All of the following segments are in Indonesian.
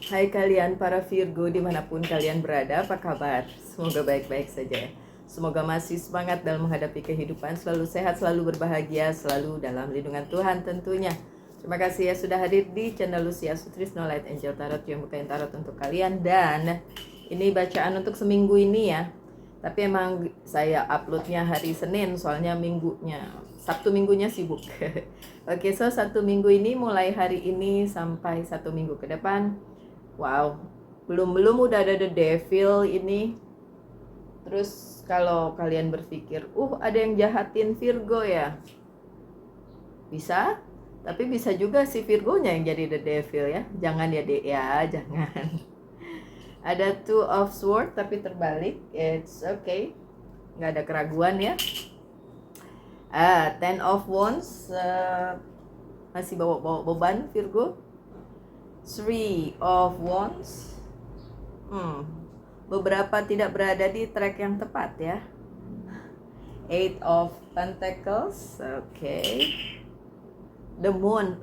Hai kalian para Virgo dimanapun kalian berada, apa kabar? Semoga baik-baik saja ya. Semoga masih semangat dalam menghadapi kehidupan, selalu sehat, selalu berbahagia, selalu dalam lindungan Tuhan tentunya. Terima kasih ya sudah hadir di channel Lucia Sutrisno Light Angel Tarot yang bukain tarot untuk kalian. Dan ini bacaan untuk seminggu ini ya. Tapi emang saya uploadnya hari Senin, soalnya Sabtu minggunya sibuk. Oke, so satu minggu ini mulai hari ini sampai satu minggu ke depan. Wow, belum udah ada The Devil ini. Terus kalau kalian berpikir, ada yang jahatin Virgo ya. Bisa, tapi bisa juga si Virgonya yang jadi The Devil ya. Jangan ya Dek ya, jangan. Ada Two of Swords tapi terbalik. It's okay, nggak ada keraguan ya. Ten of Wands, masih bawa beban Virgo. Three of Wands, beberapa tidak berada di track yang tepat ya. Eight of Pentacles, oke. The Moon,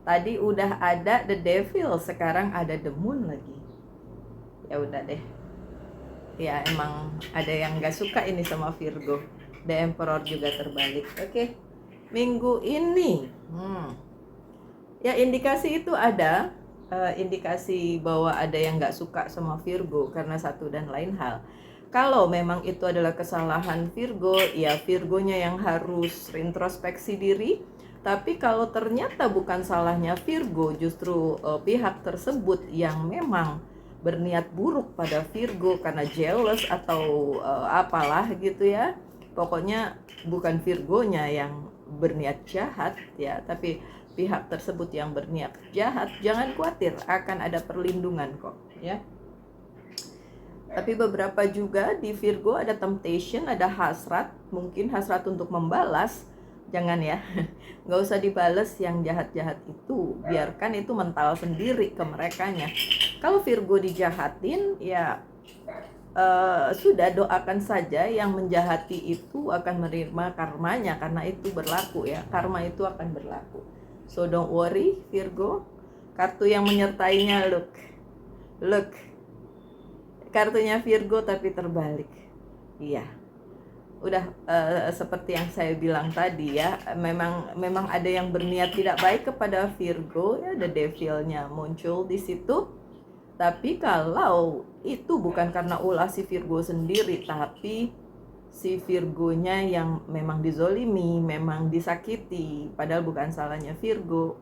tadi udah ada The Devil, sekarang ada The Moon lagi. Ya udah deh. Ya emang ada yang gak suka ini sama Virgo. The Emperor juga terbalik. Oke. Minggu ini, ya indikasi itu ada. Indikasi bahwa ada yang gak suka sama Virgo karena satu dan lain hal. Kalau memang itu adalah kesalahan Virgo, ya Virgonya yang harus introspeksi diri. Tapi kalau ternyata bukan salahnya Virgo, justru pihak tersebut yang memang berniat buruk pada Virgo karena jealous atau apalah gitu ya. Pokoknya bukan Virgonya yang berniat jahat ya, tapi pihak tersebut yang berniat jahat. Jangan khawatir, akan ada perlindungan kok ya. Tapi beberapa juga di Virgo ada temptation, ada hasrat, mungkin hasrat untuk membalas. Jangan ya, nggak usah dibales yang jahat-jahat itu, biarkan itu mental sendiri ke merekanya. Kalau Virgo dijahatin ya sudah, doakan saja yang menjahati itu akan menerima karmanya, karena itu berlaku ya, karma itu akan berlaku. So don't worry Virgo. Kartu yang menyertainya, look, kartunya Virgo tapi terbalik. Iya, udah seperti yang saya bilang tadi ya, memang ada yang berniat tidak baik kepada Virgo ya, the devilnya muncul di situ. Tapi kalau itu bukan karena ulah si Virgo sendiri, tapi si Virgonya yang memang dizolimi, memang disakiti, padahal bukan salahnya Virgo,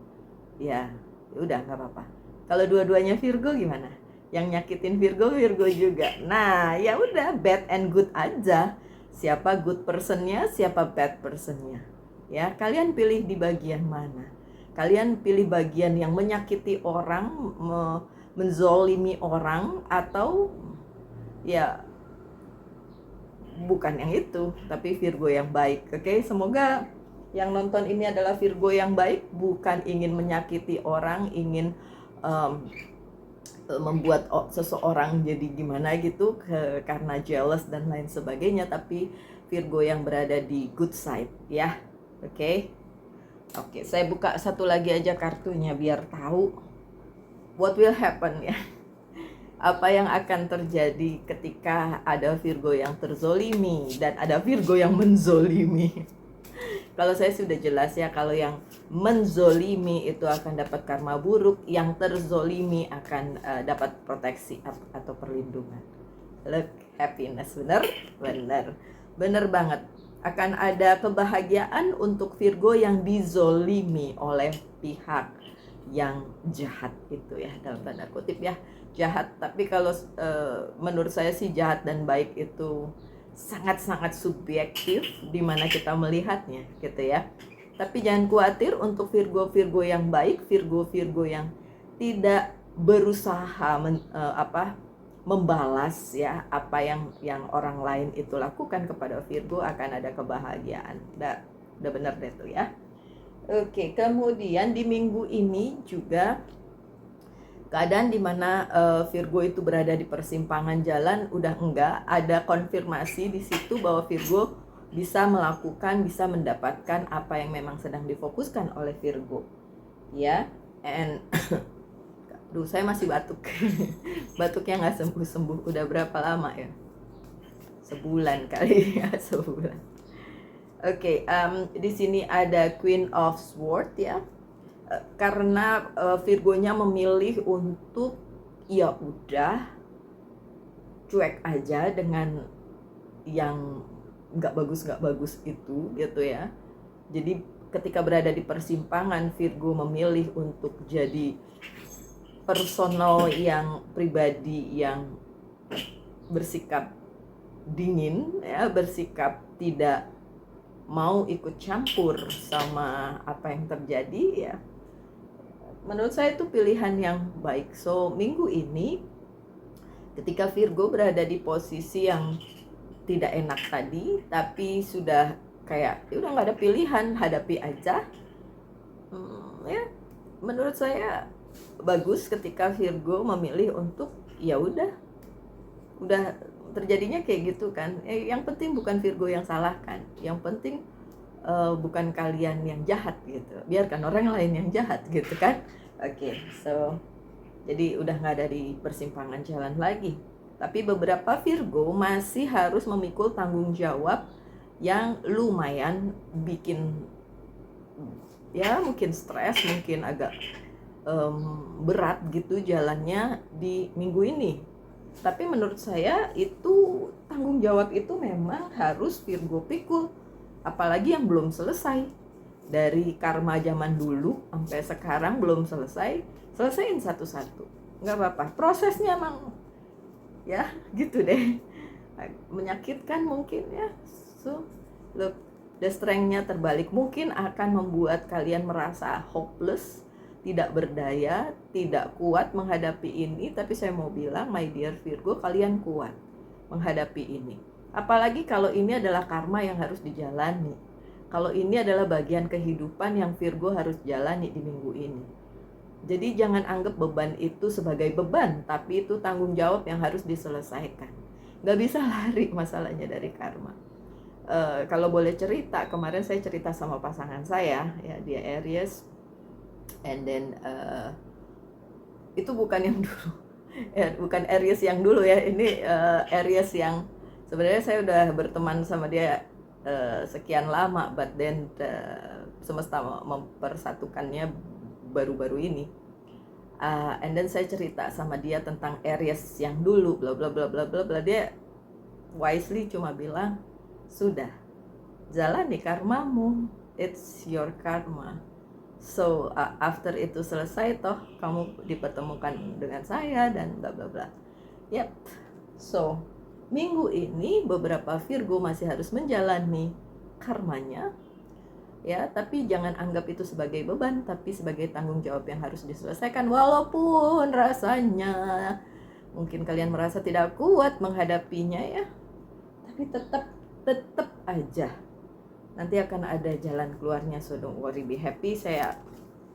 ya udah nggak apa-apa. Kalau dua-duanya Virgo gimana? Yang nyakitin Virgo juga. Nah ya udah, bad and good aja. Siapa good personnya, siapa bad personnya. Ya kalian pilih di bagian mana? Kalian pilih bagian yang menyakiti orang, menzolimi orang, atau ya bukan yang itu, tapi Virgo yang baik. Oke, semoga yang nonton ini adalah Virgo yang baik, bukan ingin menyakiti orang, ingin membuat seseorang jadi gimana gitu karena jealous dan lain sebagainya, tapi Virgo yang berada di good side ya. Oke, saya buka satu lagi aja kartunya biar tahu what will happen ya. Apa yang akan terjadi ketika ada Virgo yang terzolimi dan ada Virgo yang menzolimi. Kalau saya sudah jelas ya, kalau yang menzolimi itu akan dapat karma buruk, yang terzolimi akan dapat proteksi atau perlindungan. Look, happiness, bener banget. Akan ada kebahagiaan untuk Virgo yang dizolimi oleh pihak yang jahat itu ya, dalam tanda kutip ya, jahat. Tapi kalau menurut saya sih jahat dan baik itu sangat-sangat subjektif di mana kita melihatnya gitu ya. Tapi jangan khawatir untuk Virgo yang baik, Virgo yang tidak berusaha membalas ya apa yang orang lain itu lakukan kepada Virgo, akan ada kebahagiaan. Udah bener deh tuh ya. Oke, kemudian di minggu ini juga keadaan dimana Virgo itu berada di persimpangan jalan, udah enggak ada konfirmasi di situ bahwa Virgo bisa melakukan, bisa mendapatkan apa yang memang sedang difokuskan oleh Virgo ya. And Duh, saya masih batuk. Batuknya nggak sembuh-sembuh. Udah berapa lama ya? Sebulan kali ya, sebulan. Oke, di sini ada Queen of Swords ya. Karena Virgonya memilih untuk ya udah cuek aja dengan yang nggak bagus itu gitu ya. Jadi ketika berada di persimpangan, Virgo memilih untuk jadi personal yang pribadi yang bersikap dingin ya, bersikap tidak mau ikut campur sama apa yang terjadi ya. Menurut saya itu pilihan yang baik. So minggu ini ketika Virgo berada di posisi yang tidak enak tadi, tapi sudah kayak ya udah nggak ada pilihan, hadapi aja. Ya menurut saya bagus ketika Virgo memilih untuk ya udah terjadinya kayak gitu kan. Yang penting bukan Virgo yang salah kan, yang penting bukan kalian yang jahat gitu, biarkan orang lain yang jahat gitu kan. Oke, so jadi udah nggak ada di persimpangan jalan lagi. Tapi beberapa Virgo masih harus memikul tanggung jawab yang lumayan bikin ya mungkin stres, mungkin agak berat gitu jalannya di minggu ini. Tapi menurut saya itu tanggung jawab itu memang harus Virgo pikul, apalagi yang belum selesai. Dari karma zaman dulu sampai sekarang belum selesaiin satu-satu. Nggak apa-apa, prosesnya emang ya gitu deh, menyakitkan mungkin ya. So look, the strength-nya terbalik mungkin akan membuat kalian merasa hopeless, tidak berdaya, tidak kuat menghadapi ini. Tapi saya mau bilang, my dear Virgo, kalian kuat menghadapi ini. Apalagi kalau ini adalah karma yang harus dijalani. Kalau ini adalah bagian kehidupan yang Virgo harus jalani di minggu ini. Jadi jangan anggap beban itu sebagai beban, tapi itu tanggung jawab yang harus diselesaikan. Gak bisa lari masalahnya dari karma. Kalau boleh cerita, kemarin saya cerita sama pasangan saya, ya dia Aries, and then itu bukan yang dulu, bukan Aries yang dulu ya, ini Aries yang sebenarnya saya udah berteman sama dia sekian lama, but then semesta mempersatukannya baru-baru ini. And then saya cerita sama dia tentang Aries yang dulu, bla bla bla bla bla bla. Dia wisely cuma bilang, sudah, jalani karmamu, it's your karma. So after itu selesai, toh kamu dipertemukan dengan saya dan bla bla bla. Yep. So minggu ini beberapa Virgo masih harus menjalani karmanya ya, tapi jangan anggap itu sebagai beban, tapi sebagai tanggung jawab yang harus diselesaikan. Walaupun rasanya mungkin kalian merasa tidak kuat menghadapinya ya, tapi tetap aja nanti akan ada jalan keluarnya. So don't worry, be happy. Saya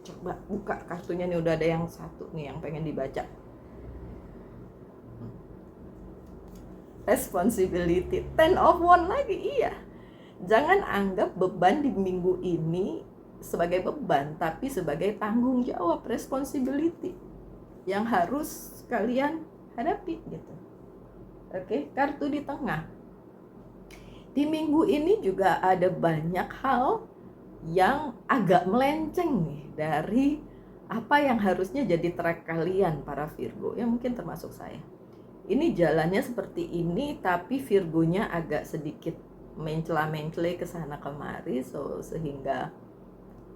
coba buka kartunya nih, udah ada yang satu nih yang pengen dibaca. Responsibility, 10 of Wands lagi, iya. Jangan anggap beban di minggu ini sebagai beban, tapi sebagai tanggung jawab, responsibility yang harus kalian hadapi gitu. Oke, kartu di tengah. Di minggu ini juga ada banyak hal yang agak melenceng nih dari apa yang harusnya jadi track kalian para Virgo, ya mungkin termasuk saya. Ini jalannya seperti ini, tapi Virgonya agak sedikit mencela-mencele ke sana kemari, so sehingga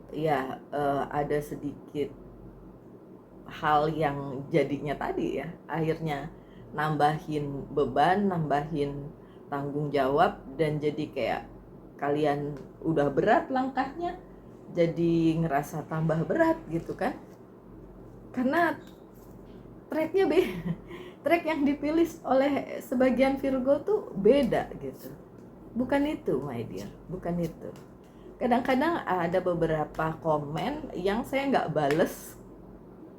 ya ada sedikit hal yang jadinya tadi ya akhirnya nambahin beban, nambahin tanggung jawab, dan jadi kayak kalian udah berat langkahnya jadi ngerasa tambah berat gitu kan, karena track yang dipilih oleh sebagian Virgo tuh beda gitu. Bukan itu my dear, bukan itu. Kadang-kadang ada beberapa komen yang saya nggak bales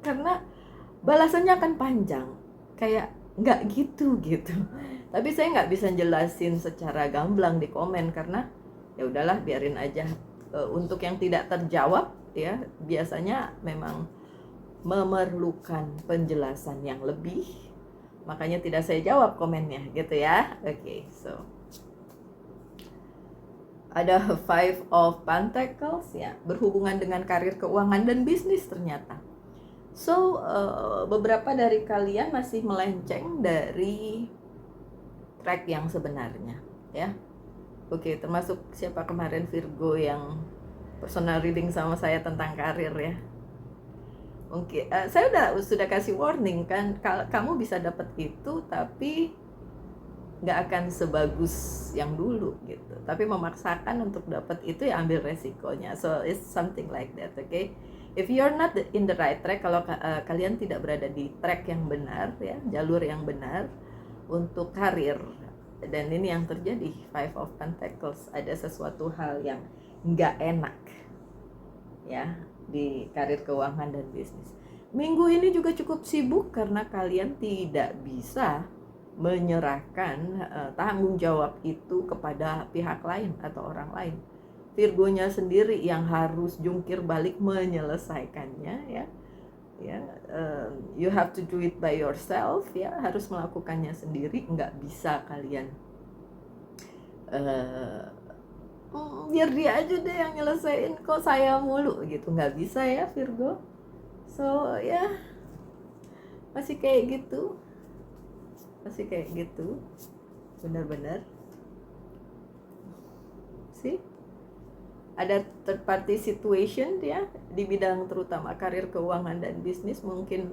karena balasannya akan panjang, kayak nggak gitu. Tapi saya nggak bisa jelasin secara gamblang di komen karena ya udahlah, biarin aja. Untuk yang tidak terjawab ya biasanya memang memerlukan penjelasan yang lebih, makanya tidak saya jawab komennya gitu ya. Oke, so ada Five of Pentacles ya, berhubungan dengan karir, keuangan, dan bisnis ternyata. So beberapa dari kalian masih melenceng dari track yang sebenarnya ya. Oke, termasuk siapa kemarin Virgo yang personal reading sama saya tentang karir ya. Mungkin saya sudah kasih warning kan, kamu bisa dapat itu tapi nggak akan sebagus yang dulu gitu. Tapi memaksakan untuk dapat itu ya ambil resikonya. So it's something like that, okay? If you're not in the right track, kalau kalian tidak berada di track yang benar ya, jalur yang benar untuk karir, dan ini yang terjadi, Five of Pentacles, ada sesuatu hal yang nggak enak ya di karir, keuangan, dan bisnis. Minggu ini juga cukup sibuk karena kalian tidak bisa menyerahkan tanggung jawab itu kepada pihak lain atau orang lain. Virgonya sendiri yang harus jungkir balik menyelesaikannya ya. You have to do it by yourself ya, harus melakukannya sendiri, nggak bisa kalian biar dia aja deh yang nyelesain, kok saya mulu gitu, nggak bisa ya Virgo. So ya masih kayak gitu, benar-benar sih. Ada third party situation ya di bidang terutama karir, keuangan, dan bisnis. Mungkin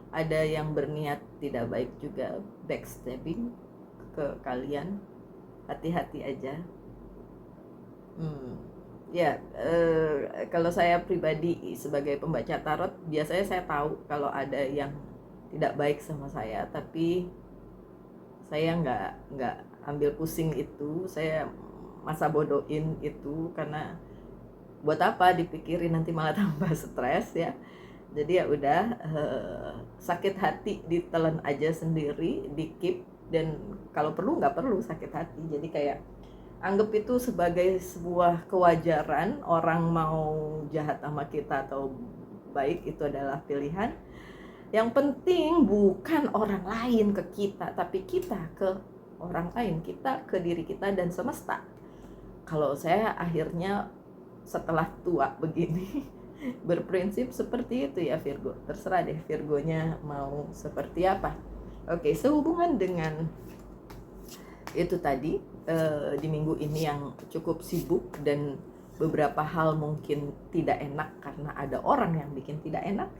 ada yang berniat tidak baik juga, backstabbing ke kalian. Hati-hati aja. Kalau saya pribadi sebagai pembaca tarot, biasanya saya tahu kalau ada yang tidak baik sama saya, tapi saya nggak ambil pusing itu, saya masa bodohin itu, karena buat apa dipikirin, nanti malah tambah stres ya. Jadi ya udah, sakit hati ditelan aja sendiri, di keep, dan kalau perlu nggak perlu sakit hati. Jadi kayak anggap itu sebagai sebuah kewajaran. Orang mau jahat sama kita atau baik itu adalah pilihan. Yang penting bukan orang lain ke kita, tapi kita ke orang lain, kita ke diri kita dan semesta. Kalau saya akhirnya setelah tua begini berprinsip seperti itu ya Virgo. Terserah deh Virgonya mau seperti apa. Oke, sehubungan dengan itu tadi, di minggu ini yang cukup sibuk dan beberapa hal mungkin tidak enak karena ada orang yang bikin tidak enak.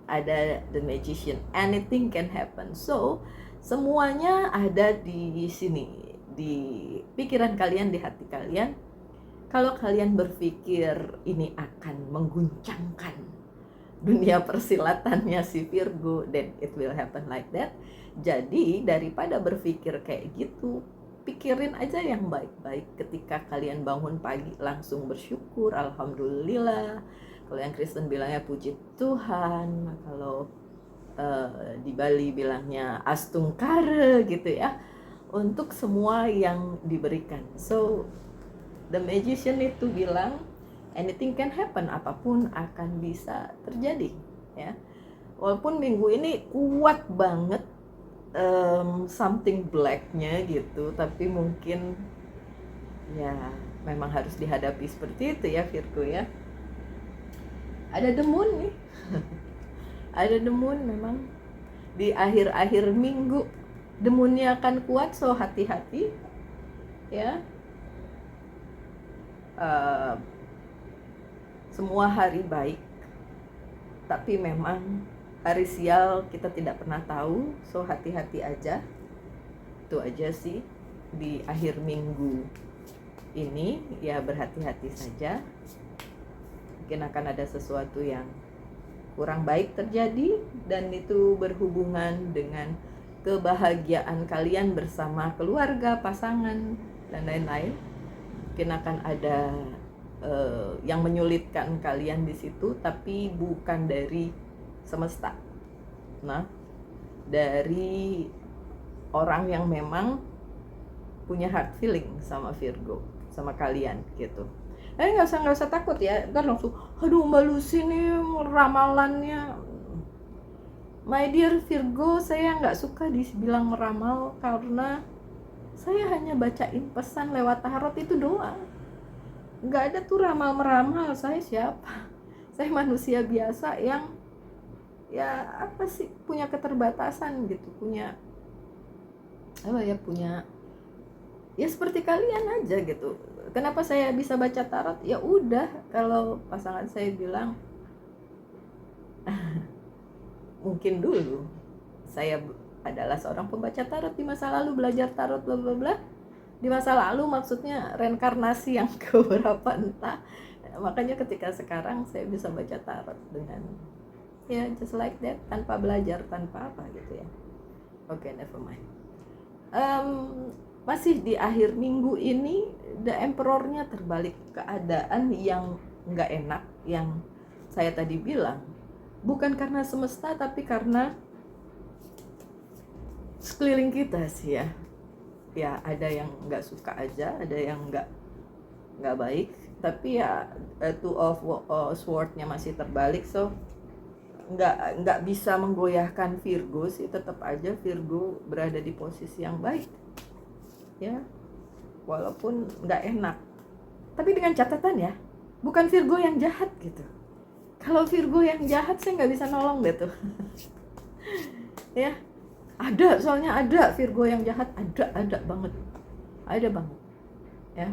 Ada The Magician, anything can happen. So semuanya ada di sini, di pikiran kalian, di hati kalian. Kalau kalian berpikir ini akan mengguncangkan dunia persilatannya si Virgo, then it will happen like that. Jadi daripada berpikir kayak gitu, pikirin aja yang baik-baik. Ketika kalian bangun pagi langsung bersyukur, alhamdulillah. Kalau yang Kristen bilangnya puji Tuhan, kalau di Bali bilangnya astungkara gitu ya, untuk semua yang diberikan. So The Magician itu bilang anything can happen, apapun akan bisa terjadi ya. Walaupun minggu ini kuat banget something black-nya gitu, tapi mungkin ya memang harus dihadapi seperti itu ya Virgo ya. Ada The Moon nih ada The Moon memang di akhir-akhir minggu. The Moon-nya akan kuat, so hati-hati ya. Semua hari baik, tapi memang hari sial kita tidak pernah tahu, so hati-hati aja. Itu aja sih di akhir minggu ini ya, berhati-hati saja. Mungkin akan ada sesuatu yang kurang baik terjadi, dan itu berhubungan dengan kebahagiaan kalian bersama keluarga, pasangan, dan lain-lain. Mungkin akan ada yang menyulitkan kalian di situ, tapi bukan dari semesta. Nah, dari orang yang memang punya hard feeling sama Virgo, sama kalian gitu. Nggak usah takut ya, ntar langsung Aduh Mbak Lucy nih ramalannya. My dear Virgo, saya nggak suka dibilang meramal karena saya hanya bacain pesan lewat tarot itu doang. Nggak ada tuh ramal-meramal. Saya siapa? Saya manusia biasa yang ya apa sih, punya keterbatasan gitu, punya apa ya, punya ya seperti kalian aja gitu. Kenapa saya bisa baca tarot? Ya udah, kalau pasangan saya bilang mungkin dulu saya adalah seorang pembaca tarot di masa lalu, belajar tarot bla bla bla. Di masa lalu maksudnya reinkarnasi yang keberapa entah. Makanya ketika sekarang saya bisa baca tarot dengan ya just like that, tanpa belajar, tanpa apa gitu ya. Oke, never mind. Masih di akhir minggu ini The Emperor-nya terbalik, keadaan yang nggak enak yang saya tadi bilang. Bukan karena semesta, tapi karena sekeliling kita sih ya. Ya ada yang nggak suka aja, ada yang nggak baik. Tapi ya Two of Sword-nya masih terbalik, so nggak bisa menggoyahkan Virgo sih. Tetap aja Virgo berada di posisi yang baik, ya. Walaupun nggak enak. Tapi dengan catatan ya, bukan Virgo yang jahat gitu. Kalau Virgo yang jahat saya nggak bisa nolong deh tuh. Ya, ada, soalnya ada Virgo yang jahat, ada banget, ya.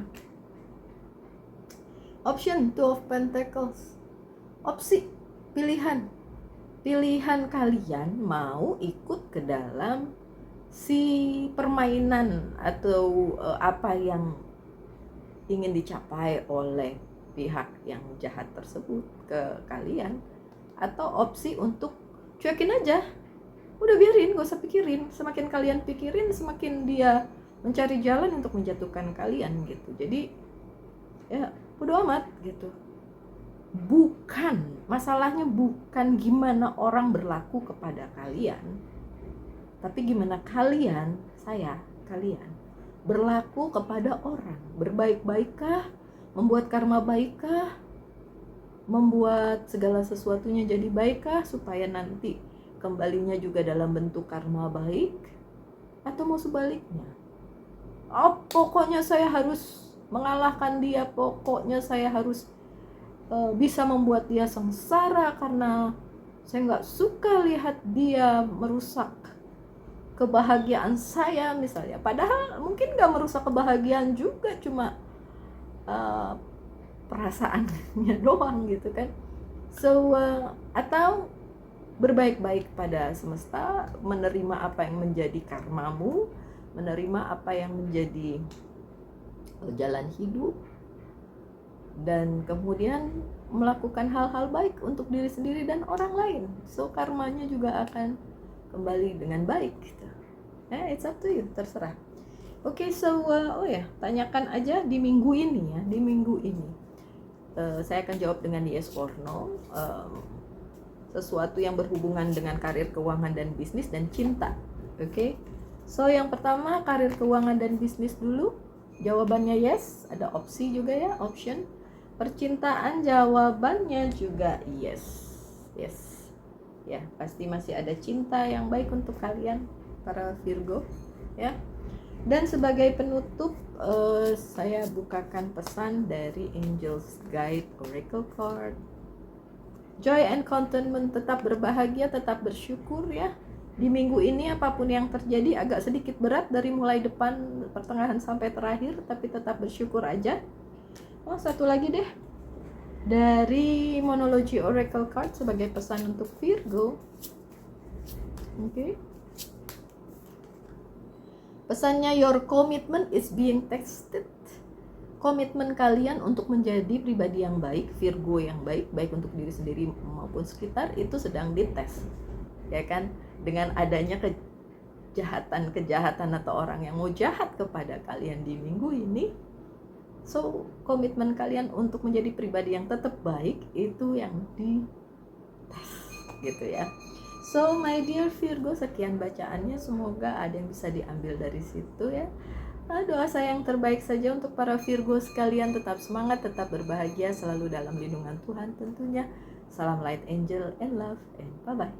Option Two of Pentacles, opsi, pilihan kalian mau ikut ke dalam si permainan atau apa yang ingin dicapai oleh pihak yang jahat tersebut ke kalian, atau opsi untuk cuekin aja, udah biarin, gak usah pikirin. Semakin kalian pikirin, semakin dia mencari jalan untuk menjatuhkan kalian gitu. Jadi ya bodo amat gitu. Masalahnya bukan gimana orang berlaku kepada kalian, tapi gimana kalian berlaku kepada orang. Berbaik-baikkah, membuat karma baikkah, membuat segala sesuatunya jadi baikkah, supaya nanti kembalinya juga dalam bentuk karma baik, atau mau sebaliknya? Pokoknya saya harus mengalahkan dia, pokoknya saya harus bisa membuat dia sengsara karena saya nggak suka lihat dia merusak kebahagiaan saya misalnya. Padahal mungkin nggak merusak kebahagiaan juga, cuma perasaannya doang gitu kan. So atau berbaik-baik pada semesta, menerima apa yang menjadi karmamu, menerima apa yang menjadi jalan hidup, dan kemudian melakukan hal-hal baik untuk diri sendiri dan orang lain. So karmanya juga akan kembali dengan baik gitu. It's up to you, terserah. Oke, so tanyakan aja di minggu ini ya. Di minggu ini saya akan jawab dengan yes or no. Sesuatu yang berhubungan dengan karir, keuangan, dan bisnis, dan cinta. Oke. So yang pertama, karir, keuangan, dan bisnis dulu. Jawabannya yes, ada opsi juga ya, option. Percintaan jawabannya juga yes. Ya, pasti masih ada cinta yang baik untuk kalian para Virgo, ya. Dan sebagai penutup, saya bukakan pesan dari Angel's Guide Oracle Card. Joy and contentment, tetap berbahagia, tetap bersyukur ya. Di minggu ini apapun yang terjadi agak sedikit berat dari mulai depan, pertengahan sampai terakhir, tapi tetap bersyukur aja. Satu lagi deh, dari Monology Oracle Card sebagai pesan untuk Virgo. Oke. Pesannya, your commitment is being tested. Komitmen kalian untuk menjadi pribadi yang baik, Virgo yang baik, baik untuk diri sendiri maupun sekitar, itu sedang dites. Ya kan? Dengan adanya kejahatan atau orang yang mau jahat kepada kalian di minggu ini, so komitmen kalian untuk menjadi pribadi yang tetap baik itu yang dites gitu ya. So my dear Virgo, sekian bacaannya, semoga ada yang bisa diambil dari situ ya. Doa saya yang terbaik saja untuk para Virgo sekalian. Tetap semangat, tetap berbahagia, selalu dalam lindungan Tuhan tentunya. Salam light angel and love, and bye-bye.